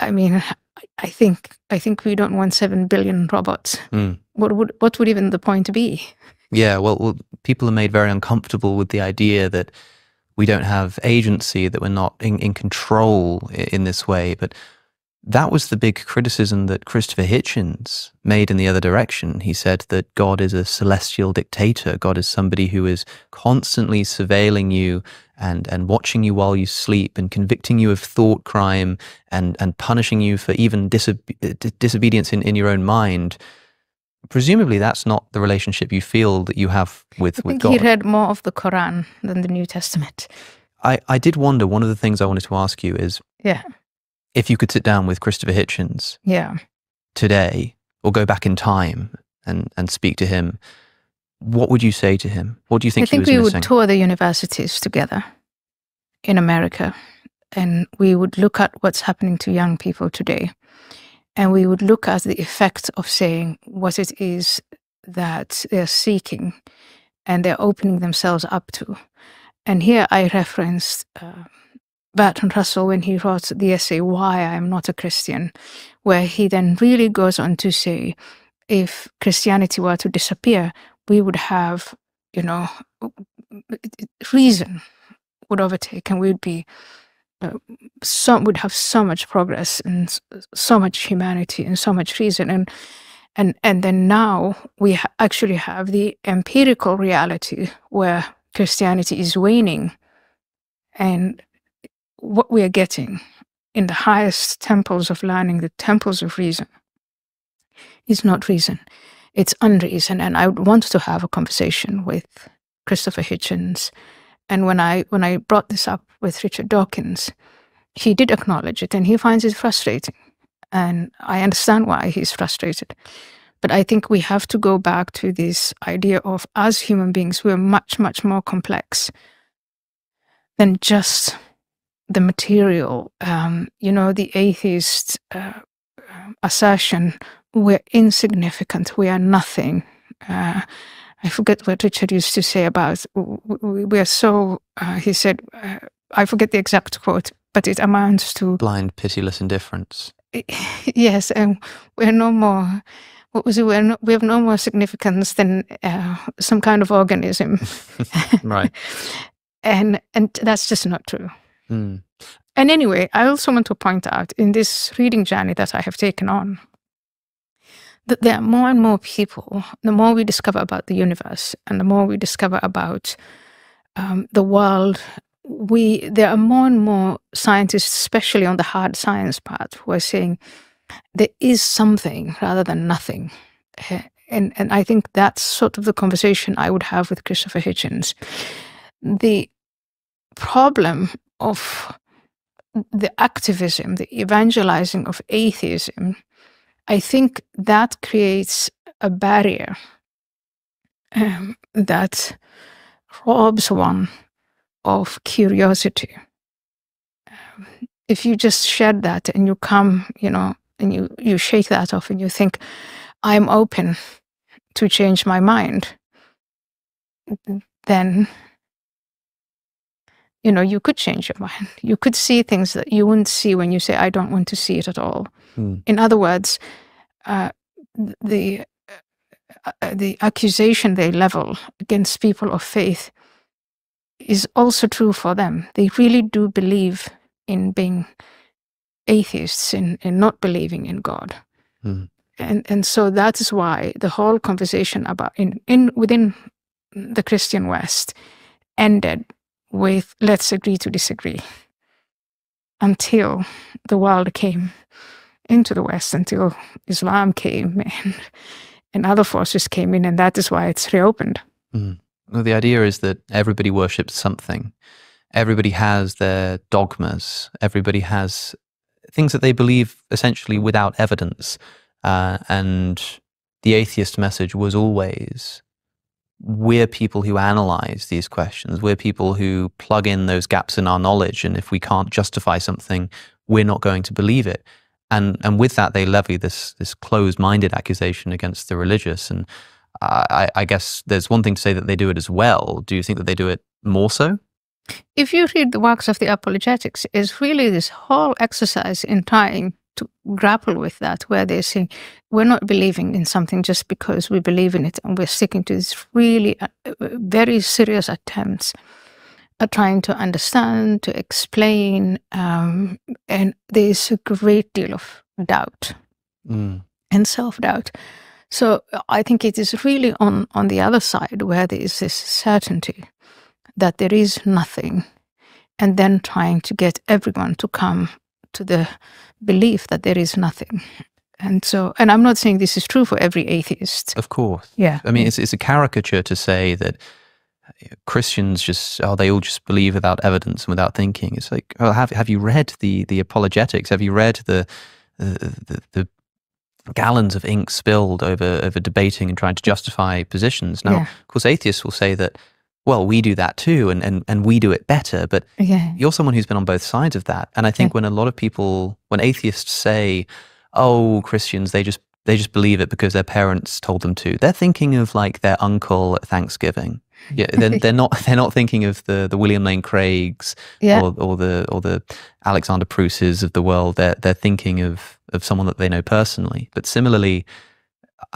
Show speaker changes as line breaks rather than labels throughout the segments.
I mean, I think we don't want 7 billion robots. What would even the point be?
Yeah, well, people are made very uncomfortable with the idea that we don't have agency, that we're not in control in this way. But that was the big criticism that Christopher Hitchens made in the other direction. He said that God is a celestial dictator. God is somebody who is constantly surveilling you and watching you while you sleep and convicting you of thought crime and punishing you for even disobedience in your own mind. Presumably that's not the relationship you feel that you have with God. I
think he read more of the Quran than the New Testament.
I did wonder, one of the things I wanted to ask you is, if you could sit down with Christopher Hitchens today, or go back in time and speak to him, what would you say to him? What do you think he was missing? I think we would
tour the universities together in America, and we would look at what's happening to young people today. And we would look at the effect of saying what it is that they're seeking and they're opening themselves up to. And here I referenced Bertrand Russell when he wrote the essay, Why I Am Not a Christian, where he then really goes on to say, if Christianity were to disappear, we would have, reason would overtake, and we'd be would have so much progress and so much humanity and so much reason. And then now we actually have the empirical reality where Christianity is waning, and what we are getting in the highest temples of learning, the temples of reason, is not reason, it's unreason. And I would want to have a conversation with Christopher Hitchens. And when I brought this up with Richard Dawkins, he did acknowledge it, and he finds it frustrating. And I understand why he's frustrated. But I think we have to go back to this idea of, as human beings, we're much, much more complex than just the material. The atheist assertion, we're insignificant, we are nothing. I forget what Richard used to say about, we are so, he said, I forget the exact quote, but it amounts to...
blind, pitiless indifference.
Yes, and we're no more, what was it, we have no more significance than some kind of organism.
Right.
And that's just not true. And anyway, I also want to point out, in this reading journey that I have taken on, that there are more and more people, the more we discover about the universe and the more we discover about the world, there are more and more scientists, especially on the hard science part, who are saying there is something rather than nothing. And I think that's sort of the conversation I would have with Christopher Hitchens. The problem of the activism, the evangelizing of atheism, I think that creates a barrier that robs one of curiosity. If you just shed that and you come, and you shake that off and you think, I'm open to change my mind, then, you could change your mind. You could see things that you wouldn't see when you say, I don't want to see it at all. In other words, the accusation they level against people of faith is also true for them. They really do believe in being atheists, in not believing in God. And so that is why the whole conversation about within the Christian West ended with, let's agree to disagree, until the world came into the West, until Islam came and other forces came in, and that is why it's reopened.
Well, the idea is that everybody worships something. Everybody has their dogmas. Everybody has things that they believe essentially without evidence. And the atheist message was always, we're people who analyze these questions. We're people who plug in those gaps in our knowledge. And if we can't justify something, we're not going to believe it. And with that, they levy this closed-minded accusation against the religious. And I guess there's one thing to say that they do it as well. Do you think that they do it more so?
If you read the works of the apologetics, it's really this whole exercise in trying to grapple with that, where they're saying we're not believing in something just because we believe in it, and we're sticking to these really very serious attempts at trying to understand, to explain, and there's a great deal of doubt and self-doubt. So I think it is really on the other side where there is this certainty that there is nothing, and then trying to get everyone to come to the belief that there is nothing. And I'm not saying this is true for every atheist.
Of course.
Yeah.
I mean, it's a caricature to say that Christians they all just believe without evidence and without thinking. It's like, oh, have you read the apologetics? Have you read the gallons of ink spilled over debating and trying to justify positions? Now, of course, atheists will say that, well, we do that too, and we do it better. But you're someone who's been on both sides of that. And I think when a lot of people, when atheists say, oh, Christians, they just believe it because their parents told them to, they're thinking of like their uncle at Thanksgiving. Yeah, they're not thinking of the William Lane Craigs or the Alexander Pruses of the world. They're thinking of someone that they know personally. But similarly,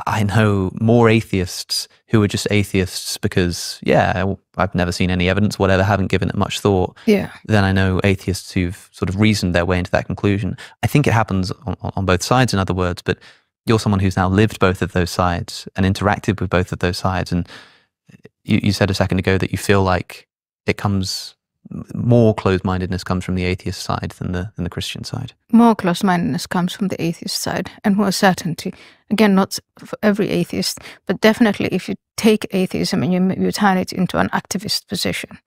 I know more atheists who are just atheists because, I've never seen any evidence, whatever, haven't given it much thought, than I know atheists who've sort of reasoned their way into that conclusion. I think it happens on both sides, in other words, but you're someone who's now lived both of those sides and interacted with both of those sides. And you said a second ago that you feel like more closed-mindedness comes from the atheist side than the Christian side.
More closed-mindedness comes from the atheist side, and more certainty. Again, not for every atheist, but definitely if you take atheism and you turn it into an activist position,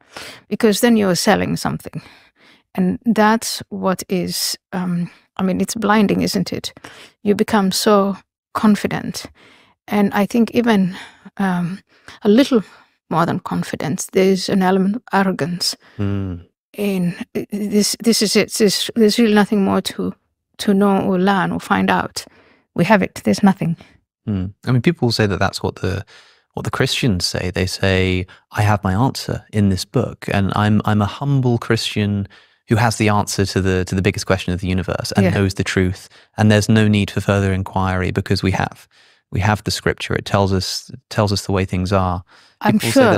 because then you're selling something. And that's what is, it's blinding, isn't it? You become so confident. And I think even a little more than confidence, there's an element of arrogance. In this is it. There's really nothing more to know or learn or find out. We have it. There's nothing.
I mean, people will say that that's what the Christians say. They say, I have my answer in this book, and I'm a humble Christian who has the answer to the biggest question of the universe and knows the truth, and there's no need for further inquiry because we have the scripture. It tells us the way things are.
I'm sure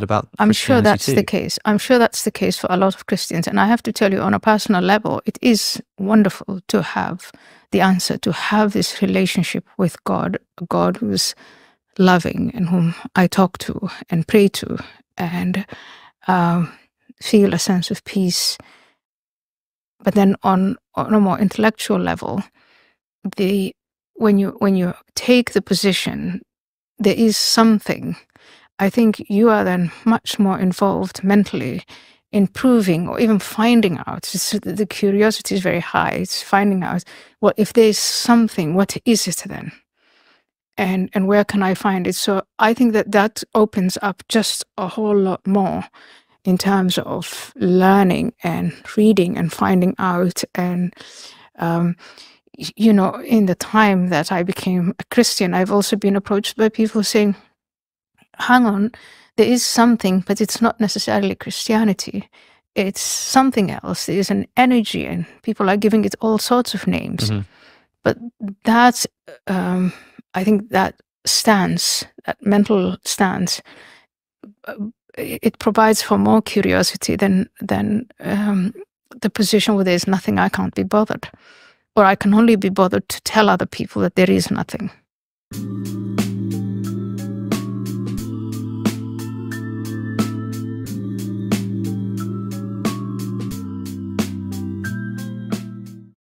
that's the case. I'm sure that's the case for a lot of Christians. And I have to tell you, on a personal level, it is wonderful to have the answer, to have this relationship with God, a God who's loving and whom I talk to and pray to and feel a sense of peace. But then on a more intellectual level, when you take the position, there is something. I think you are then much more involved mentally in proving or even finding out. The curiosity is very high. It's finding out, well, if there's something, what is it then? And where can I find it? So I think that opens up just a whole lot more in terms of learning and reading and finding out. And in the time that I became a Christian, I've also been approached by people saying, hang on, there is something, but it's not necessarily Christianity. It's something else. There is an energy, and people are giving it all sorts of names. But that's, I think that stance, that mental stance, it provides for more curiosity than the position where there's nothing, I can't be bothered. Or I can only be bothered to tell other people that there is nothing.